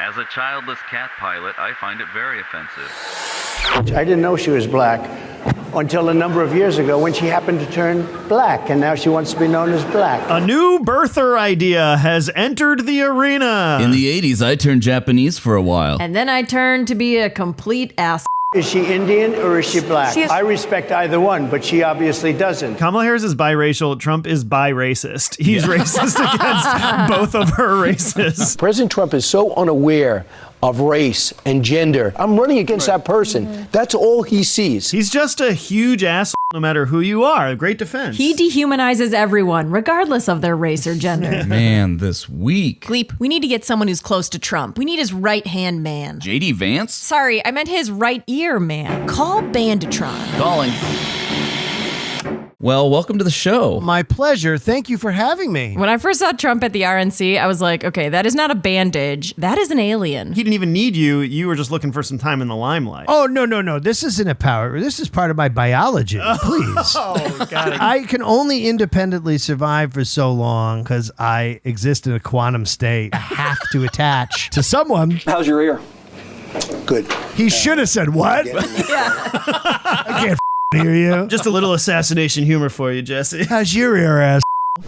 As a childless cat pilot, I find it very offensive. I didn't know she was black until a number of years ago when she happened to turn black, and now she wants to be known as black. A new birther idea has entered the arena. In the 80s, I turned Japanese for a while. And then I turned to be a complete ass. Is she Indian or is she black? I respect either one, but she obviously doesn't. Kamala Harris is biracial. Trump is bi-racist. He's racist against both of her races. President Trump is so unaware of race and gender. I'm running against that person. That's all he sees. He's just a huge asshole no matter who you are. Great defense. He dehumanizes everyone, regardless of their race or gender. Man, this week. Gleep, we need to get someone who's close to Trump. We need his right-hand man. JD Vance? Sorry, I meant his right ear man. Call Bandatron. Calling. Well, welcome to the show. My pleasure. Thank you for having me. When I first saw Trump at the RNC, I was like, okay, that is not a bandage. That is an alien. He didn't even need you. You were just looking for some time in the limelight. Oh, no. This isn't a power. This is part of my biology. Please. Oh, got it. I can only independently survive for so long because I exist in a quantum state. I have to attach to someone. How's your ear? Good. He should have said, what? I can't hear you. Just a little assassination humor for you, Jesse. How's your ear, ass?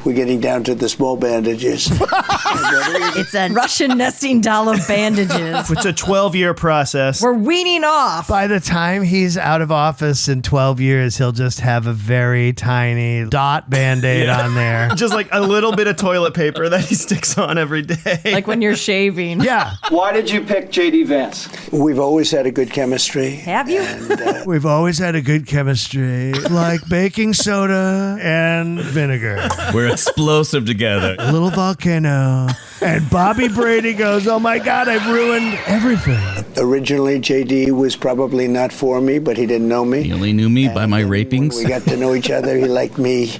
We're getting down to the small bandages. It's a Russian nesting doll of bandages. It's a 12-year process. We're weaning off. By the time he's out of office in 12 years, he'll just have a very tiny dot Band-Aid on there. Just like a little bit of toilet paper that he sticks on every day. Like when you're shaving. Yeah. Why did you pick JD Vance? We've always had a good chemistry. Have you? And, We've always had a good chemistry, like baking soda and vinegar. We're explosive together. A little volcano. And Bobby Brady goes, oh my God, I've ruined everything. originally, JD was probably not for me, but he didn't know me. He only knew me by my And rapings. when we got to know each other, he liked me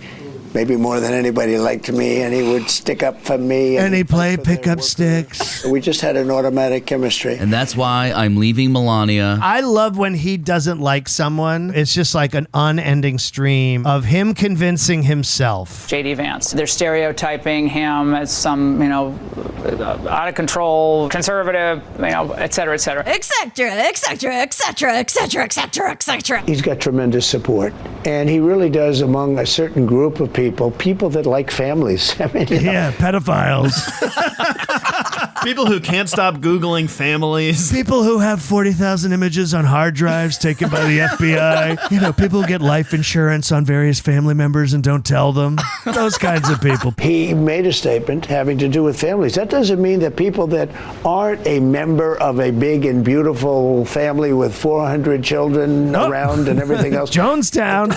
maybe more than anybody liked me, and he would stick up for me. And he fight played for the pickup workers. sticks. We just had an automatic chemistry. And that's why I'm leaving Melania. I love when he doesn't like someone. It's just like an unending stream of him convincing himself. JD Vance. They're stereotyping him as some, out of control, conservative, et cetera, et cetera. Et cetera, et cetera, et cetera, et cetera, et cetera, et cetera. He's got tremendous support, and he really does among a certain group of people that like families. I mean, Yeah, pedophiles. People who can't stop Googling families. People who have 40,000 images on hard drives taken by the FBI. People who get life insurance on various family members and don't tell them. Those kinds of people. He made a statement having to do with families. That doesn't mean that people that aren't a member of a big and beautiful family with 400 children around and everything else. Jonestown.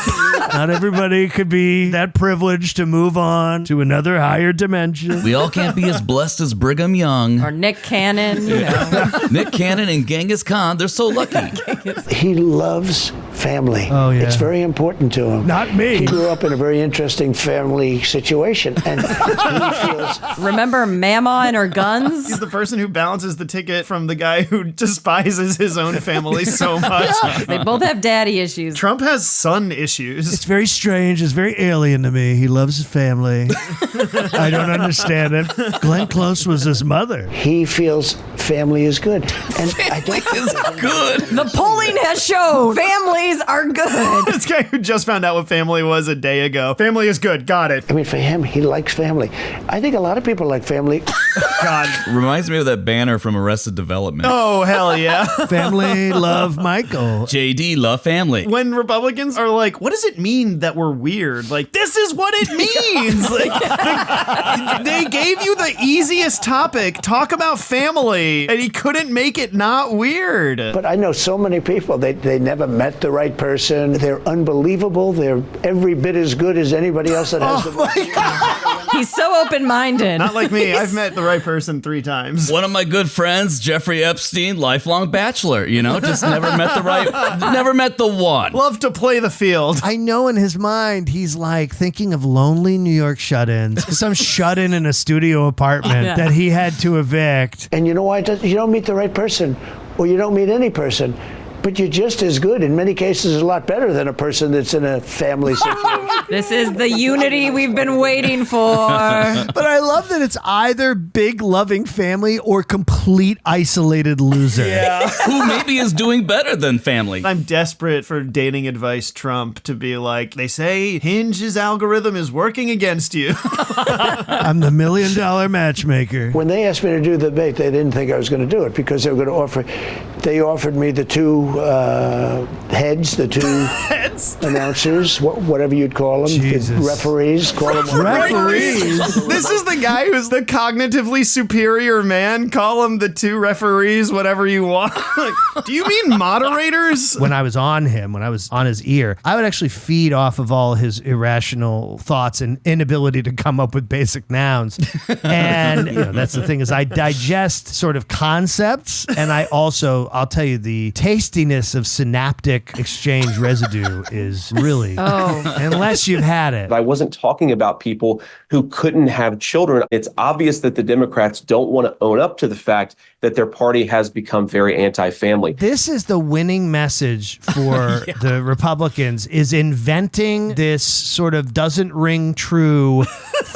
Not everybody could be that privileged to move on to another higher dimension. We all can't be as blessed as Brigham Young. Or Nick Cannon, Nick Cannon and Genghis Khan, they're so lucky. He loves family. Oh, yeah. It's very important to him. Not me. He grew up in a very interesting family situation, and he feels Remember Mama and her guns? He's the person who balances the ticket from the guy who despises his own family so much. They both have daddy issues. Trump has son issues. It's very strange. It's very alien to me. He loves his family. I don't understand it. Glenn Close was his mother. he feels family is good, and I don't. It's good. The polling has shown families are good. This guy who just found out what family was a day ago. Family is good. Got it. I mean, for him, he likes family. I think a lot of people like family. God. Reminds me of that banner from Arrested Development. Oh, hell yeah. Family love Michael. JD, love family. When Republicans are like, what does it mean that we're weird? Like, this is what it means. They gave you the easiest topic. Talk about family. And he couldn't make it not weird. But I know so many people, they never met the right person. They're unbelievable. They're every bit as good as anybody else that has the He's so open-minded. Not like me. I've met the right person 3 times. One of my good friends, Jeffrey Epstein, lifelong bachelor, just never met the one. Love to play the field. I know in his mind, he's like thinking of lonely New York shut-ins. Some shut-in in a studio apartment that he had to evict. And you know why? You don't meet the right person, or you don't meet any person. but you're just as good. In many cases, a lot better than a person that's in a family situation. This is the unity we've been waiting for. But I love that it's either big loving family or complete isolated loser. Yeah. Who maybe is doing better than family. I'm desperate for dating advice Trump to be like, they say Hinge's algorithm is working against you. I'm the $1 million matchmaker. When they asked me to do the debate, they didn't think I was going to do it because they were going to offer. They offered me the two heads, the two announcers, whatever you'd call them, Jesus. the referees. Call them Referees? This is the guy who's the cognitively superior man. Call him the two referees, whatever you want. Do you mean moderators? When I was on him, when I was on his ear, I would actually feed off of all his irrational thoughts and inability to come up with basic nouns. And that's the thing, is I digest sort of concepts, and I also, I'll tell you, the tastiness of synaptic exchange residue is really, unless you've had it. I wasn't talking about people who couldn't have children. It's obvious that the Democrats don't want to own up to the fact that their party has become very anti-family. This is the winning message for the Republicans, is inventing this sort of doesn't ring true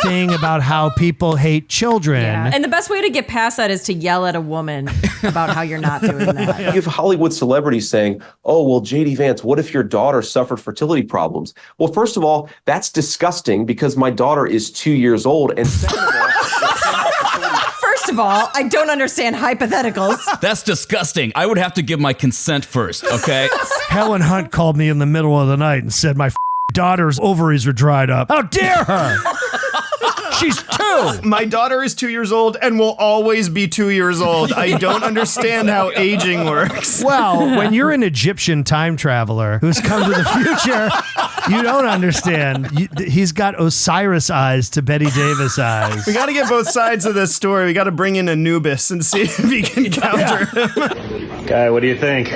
thing about how people hate children. Yeah. And the best way to get past that is to yell at a woman about how you're not doing that. You have Hollywood celebrities saying, oh, well, J.D. Vance, what if your daughter suffered fertility problems? Well, first of all, that's disgusting because my daughter is 2 years old. And second of all, First of all, I don't understand hypotheticals. That's disgusting. I would have to give my consent first, okay? Helen Hunt called me in the middle of the night and said my daughter's ovaries are dried up. How dare her? She's 2. My daughter is 2 years old and will always be 2 years old. I don't understand how aging works. Well, when you're an Egyptian time traveler who's come to the future, you don't understand. He's got Osiris eyes to Betty Davis eyes. We got to get both sides of this story. We got to bring in Anubis and see if he can counter him. Guy, what do you think?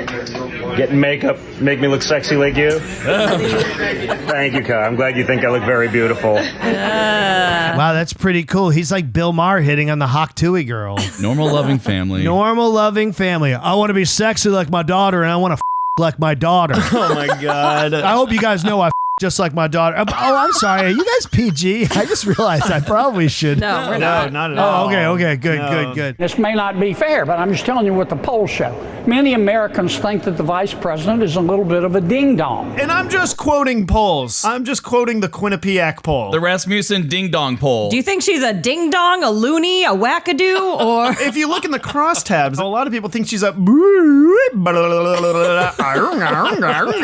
Getting makeup make me look sexy like you? Thank you, Kai. I'm glad you think I look very beautiful. Wow, that's pretty cool. He's like Bill Maher hitting on the Hawk Tui girl. Normal loving family. Normal loving family. I want to be sexy like my daughter, and I want to like my daughter. Oh my God. I hope you guys know I just like my daughter. Oh, I'm sorry. Are you guys PG? I just realized I probably should. No, we're not. No, not at all. Oh, okay. Good. This may not be fair, but I'm just telling you what the polls show. Many Americans think that the vice president is a little bit of a ding-dong. And I'm just quoting polls. I'm just quoting the Quinnipiac poll. The Rasmussen Ding Dong poll. Do you think she's a ding-dong, a loony, a wackadoo, or... If you look in the crosstabs, a lot of people think she's a...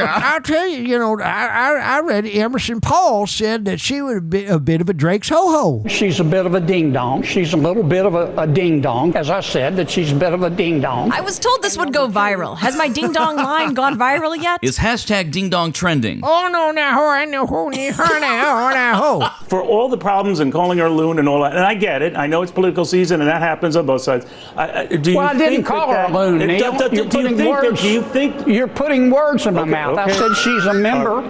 I'll tell you, I read Emerson Paul said that she would be a bit of a Drake's ho-ho. She's a bit of a ding-dong. She's a little bit of a ding-dong. As I said, that she's a bit of a ding-dong. I was told this would go viral. Has my ding-dong line gone viral yet? Is hashtag Ding Dong trending? Oh, no, now, I know who, now. For all the problems and calling her a loon and all that, and I get it. I know it's political season and that happens on both sides. I didn't call her a loon, Neil. You're putting words in my mouth. Okay. I said she's a member.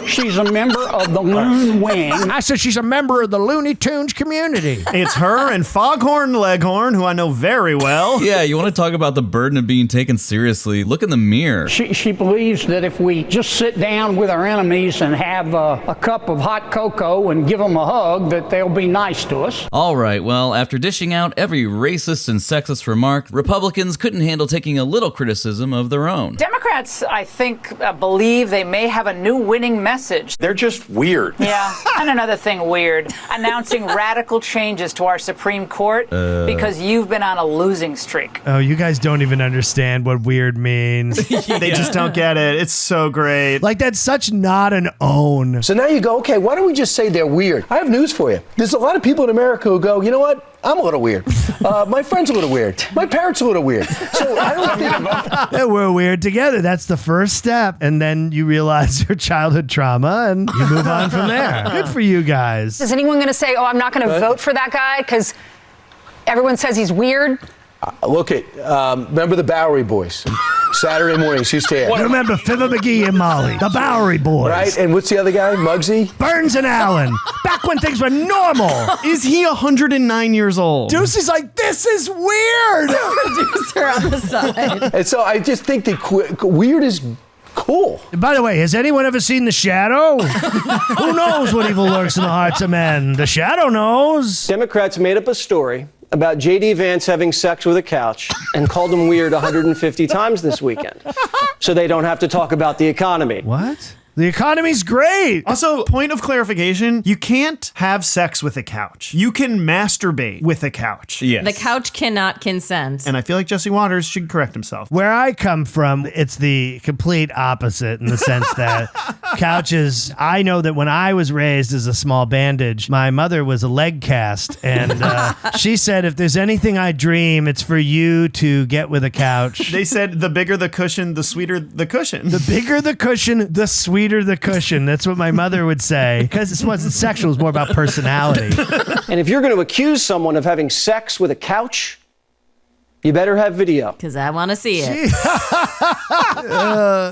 She's a member of the Loon Wing. I said she's a member of the Looney Tunes community. It's her and Foghorn Leghorn, who I know very well. Yeah, you want to talk about the burden of being taken seriously? Look in the mirror. She believes that if we just sit down with our enemies and have a cup of hot cocoa and give them a hug, that they'll be nice to us. All right, well, after dishing out every racist and sexist remark, Republicans couldn't handle taking a little criticism of their own. Democrats, I think, believe they may have a new winning message. they're just weird. Yeah, and another thing weird, announcing radical changes to our Supreme Court because you've been on a losing streak. Oh, you guys don't even understand what weird means. They just don't get it. It's so great. Like, that's such not an own. So now you go, okay, why don't we just say they're weird? I have news for you. There's a lot of people in America who go, you know what? I'm a little weird. My friend's a little weird. My parents are a little weird. So I don't think... Yeah, we're weird together. That's the first step. And then you realize your childhood trauma and you move on from there. Good for you guys. Is anyone going to say, oh, I'm not going to vote for that guy because everyone says he's weird? Look at, remember the Bowery Boys? Saturday mornings, who's tan? You remember Fibber McGee and Molly, the Bowery Boys. Right, and what's the other guy? Muggsy? Burns and Allen. Back when things were normal. Is he 109 years old? Ducey's like, this is weird. Producer on the side. And so I just think that weird is cool. And by the way, has anyone ever seen The Shadow? Who knows what evil lurks in the hearts of men? The Shadow knows. Democrats made up a story about J.D. Vance having sex with a couch and called him weird 150 times this weekend. So they don't have to talk about the economy. What? The economy's great. Also, point of clarification, you can't have sex with a couch. You can masturbate with a couch. Yes. The couch cannot consent. And I feel like Jesse Waters should correct himself. Where I come from, it's the complete opposite in the sense that couches, I know that when I was raised as a small bandage, my mother was a leg cast. And she said, if there's anything I dream, it's for you to get with a couch. They said the bigger the cushion, the sweeter the cushion. The bigger the cushion, the sweeter the cushion. That's what my mother would say. Because it wasn't sexual, it was more about personality. And if you're going to accuse someone of having sex with a couch, you better have video. Because I want to see it.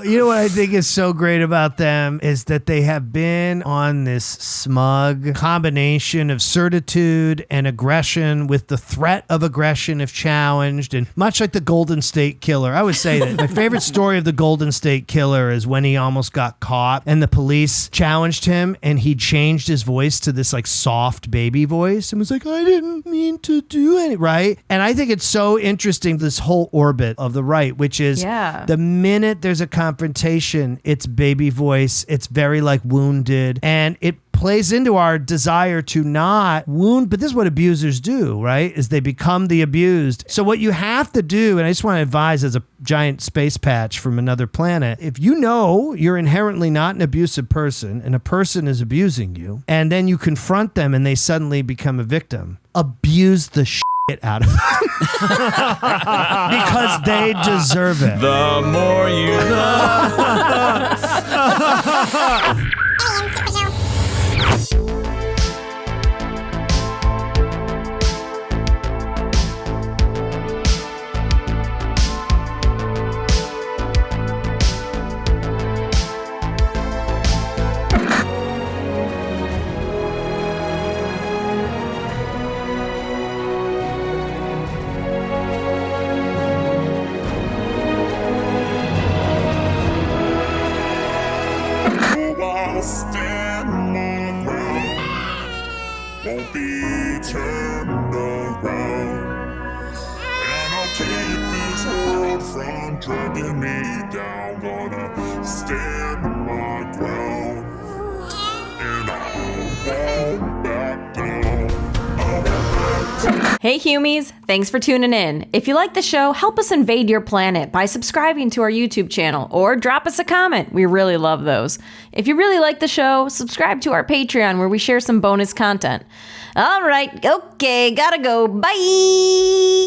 You know what I think is so great about them is that they have been on this smug combination of certitude and aggression with the threat of aggression if challenged. And much like the Golden State Killer, I would say that my favorite story of the Golden State Killer is when he almost got caught and the police challenged him and he changed his voice to this like soft baby voice and was like, I didn't mean to do it, right? And I think it's so interesting, this whole orbit of the right, which is the minute there's a confrontation, it's baby voice, it's very like wounded, and it plays into our desire to not wound, but this is what abusers do, right? Is they become the abused. So what you have to do, and I just want to advise as a giant space patch from another planet, if you know you're inherently not an abusive person and a person is abusing you, and then you confront them and they suddenly become a victim, abuse the shit out of them. Because they deserve it. The more you stand my ground, won't be turned around, and I'll keep this world from dragging me down. Gonna stand my ground, and I won't back down. Hey Humies, thanks for tuning in. If you like the show, help us invade your planet by subscribing to our YouTube channel or drop us a comment. We really love those. If you really like the show, subscribe to our Patreon where we share some bonus content. All right, okay, gotta go. Bye!